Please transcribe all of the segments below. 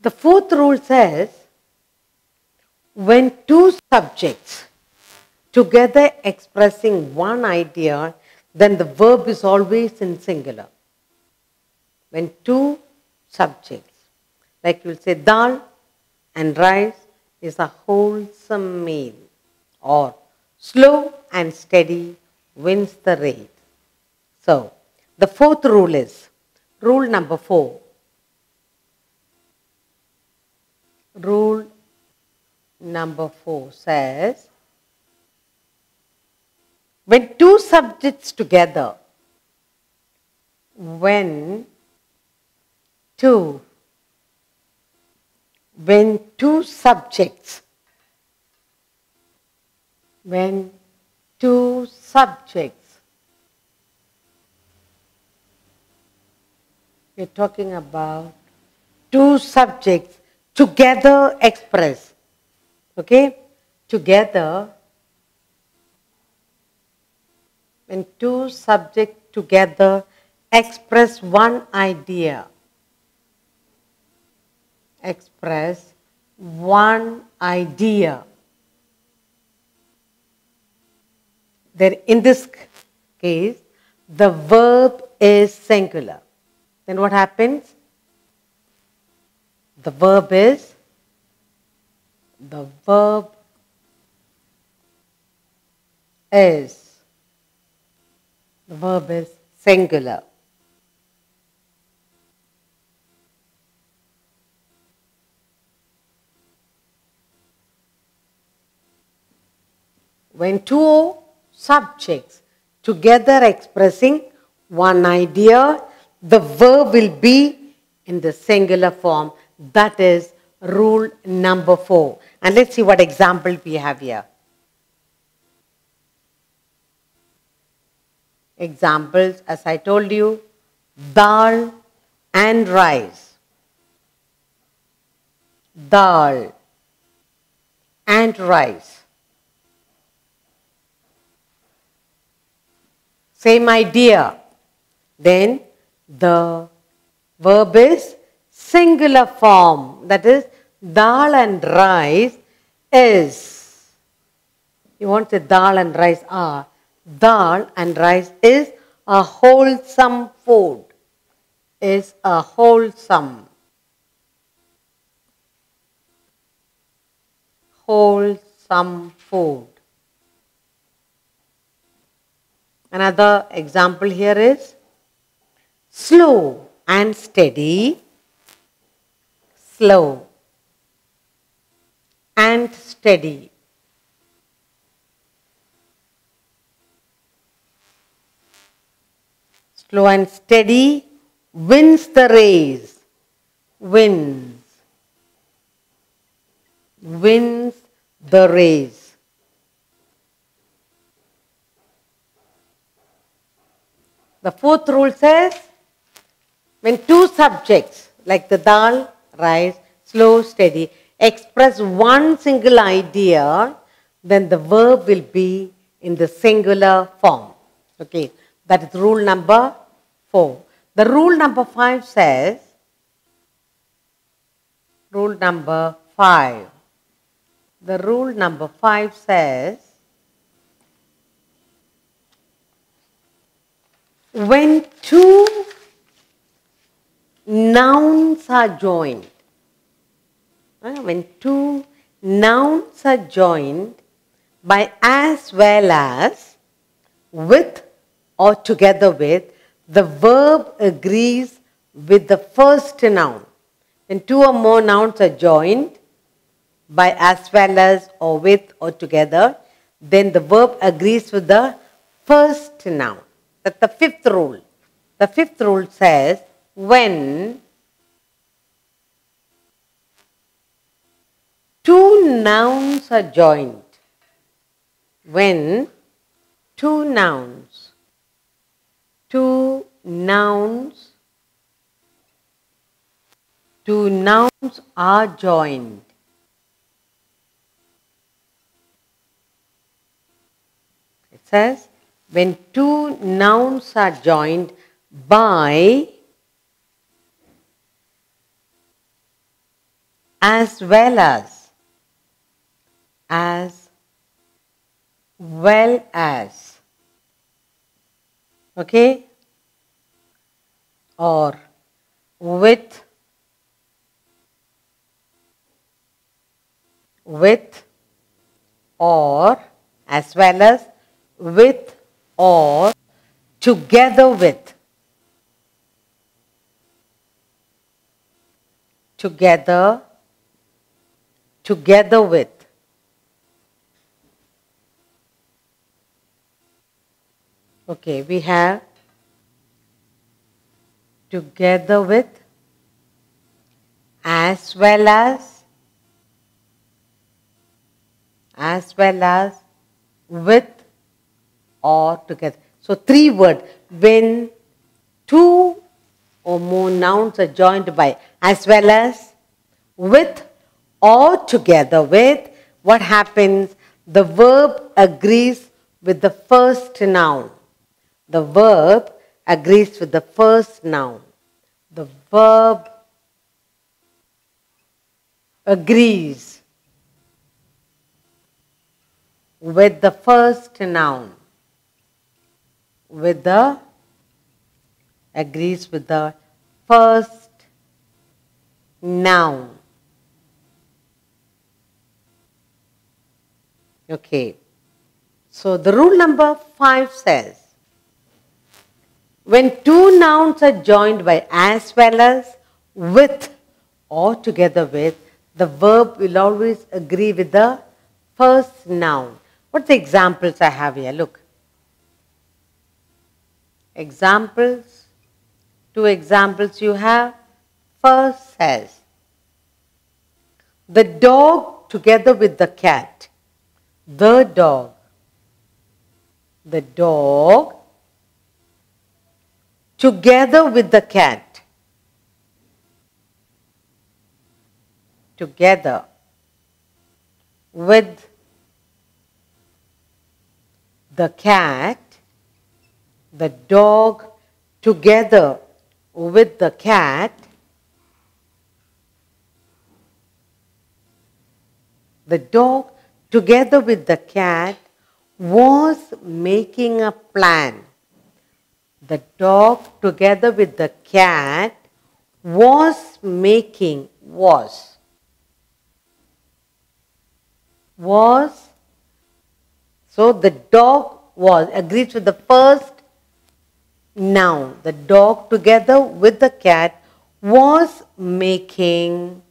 The fourth rule says, when two subjects together expressing one idea, then the verb is always in singular. When two subjects, like you will say, dal and rice is a wholesome meal, or slow and steady wins the race. So, the fourth rule is, rule number 4. Rule number 4 says, when two subjects together, when two subjects we're talking about two subjects together express, okay, together, when two subjects together express one idea, then in this case, the verb is singular. Then what happens? The verb is singular. When two subjects together expressing one idea, the verb will be in the singular form. That is rule number 4. And let's see what example we have here. Examples, as I told you, dal and rice. Dal and rice. Same idea. Then the verb is singular form. That is, dal and rice is. You won't say dal and rice are. Dal and rice is a wholesome food. Is a wholesome food. Another example here is slow and steady. Slow and steady. Slow and steady wins the race. Wins the race. The fourth rule says, when two subjects like the dal, rice, slow, steady express one single idea, then the verb will be in the singular form. Okay, that is rule number 4. The rule number 5 says, the rule number 5 says, when two nouns are joined, by as well as, with or together with, the verb agrees with the first noun. When two or more nouns are joined by as well as or with or together, then the verb agrees with the first noun. That's the fifth rule. The fifth rule says, when two nouns are joined, when two nouns are joined, it says, when two nouns are joined by as well as well as, okay, or with or, as well as, with or, together with, together with. Okay, we have together with, as well as, with or together. So 3 words. When 2 or more nouns are joined by as well as, with or together with, what happens? The verb agrees with the first noun. The verb agrees with the first noun. The verb agrees with the first noun. Agrees with the first noun. Okay. So the rule number 5 says, when 2 nouns are joined by as well as, with or together with, the verb will always agree with the first noun. What's the examples I have here? Look. Examples. 2 examples you have. First says, the dog together with the cat. The dog. The dog together with the cat. Together with the cat. The dog together with the cat. The dog together with the cat was making a plan. The dog together with the cat was making, was. So the dog was, agrees with the first noun. The dog together with the cat was making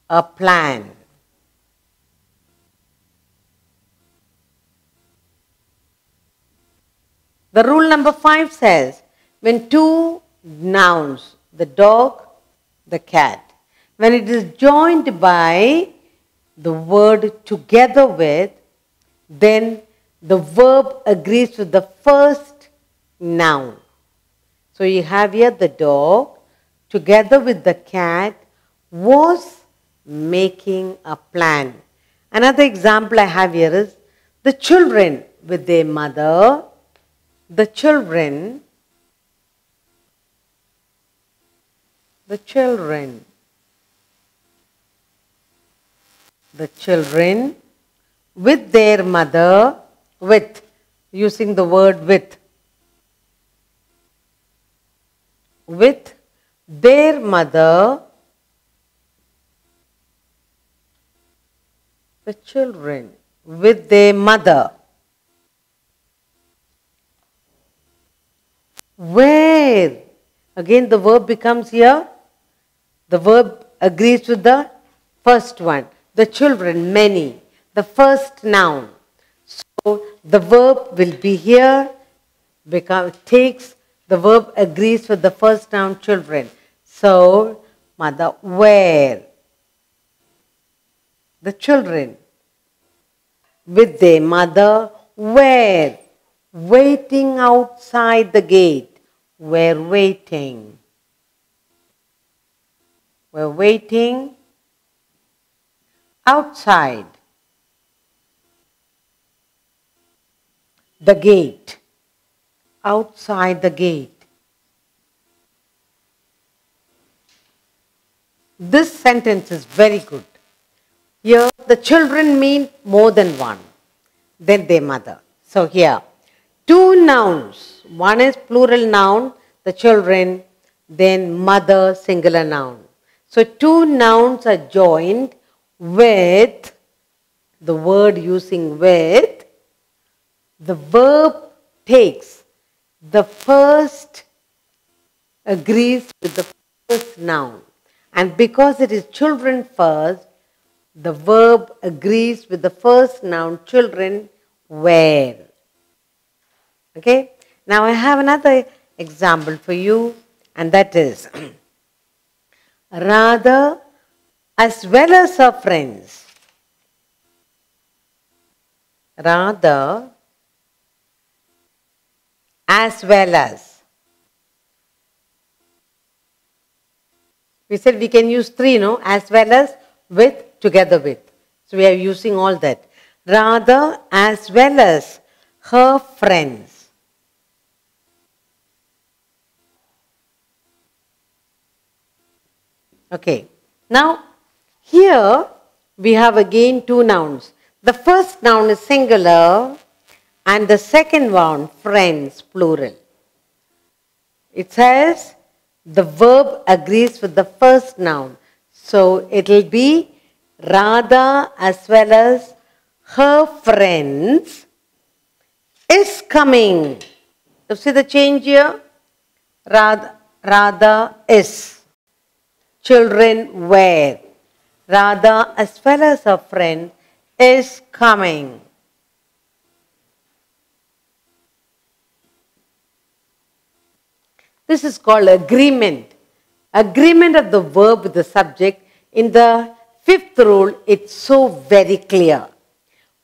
a plan. The rule number 5 says, when 2 nouns, the dog, the cat, when it is joined by the word together with, then the verb agrees with the first noun. So you have here the dog together with the cat was making a plan. Another example I have here is the children with their mother. The children with their mother, with, using the word with their mother, the children with their mother. Where? Again the verb becomes here. The verb agrees with the first one. The children, many. The first noun. So the verb will be here, takes, the verb agrees with the first noun, children. So, mother, where? The children with their mother, where? Waiting outside the gate. We're waiting. We're waiting outside the gate. Outside the gate. This sentence is very good. Here, the children mean more than one, than their mother. So here, two nouns. One is plural noun, the children, then mother, singular noun. So two nouns are joined with the word using with. The verb takes the first, agrees with the first noun. And because it is children first, the verb agrees with the first noun, children were. Okay? Now I have another example for you, and that is Radha as well as her friends. Radha as well as. We said we can use three, no? As well as, with, together with. So we are using all that. Radha as well as her friends. Okay. Now, here we have again two nouns. The first noun is singular and the second one, friends, plural. It says the verb agrees with the first noun. So it will be Radha as well as her friends is coming. You see the change here? Radha is. Children were. Radha as well as her friend is coming. This is called agreement. Agreement of the verb with the subject. In the fifth rule, it's so very clear.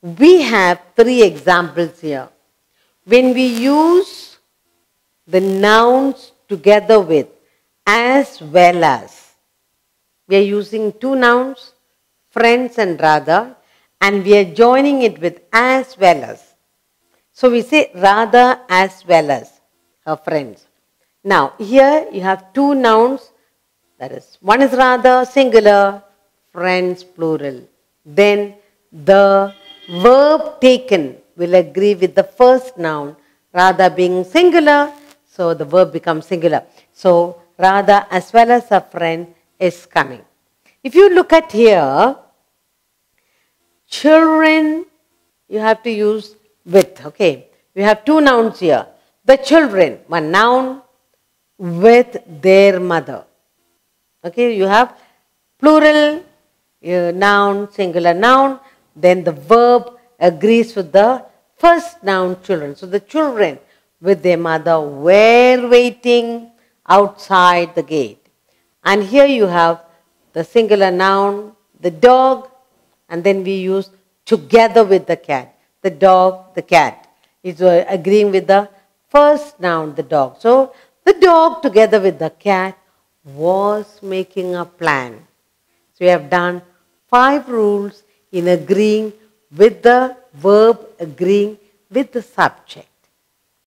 We have three examples here. When we use the nouns together with as well as, we are using two nouns, friends and Radha, and we are joining it with as well as. So we say Radha as well as her friends. Now, here you have two nouns, that is, one is Radha, singular, friends, plural. Then the verb taken will agree with the first noun, Radha being singular, so the verb becomes singular. So, Radha as well as her friend is coming. If you look at here, children, you have to use with, okay. We have two nouns here. The children, one noun, with their mother. Okay, you have plural noun, singular noun, then the verb agrees with the first noun, children. So the children with their mother were waiting outside the gate. And here you have the singular noun, the dog, and then we use together with the cat. The dog, the cat is agreeing with the first noun, the dog. So the dog together with the cat was making a plan. So we have done 5 rules in agreeing with the verb, agreeing with the subject.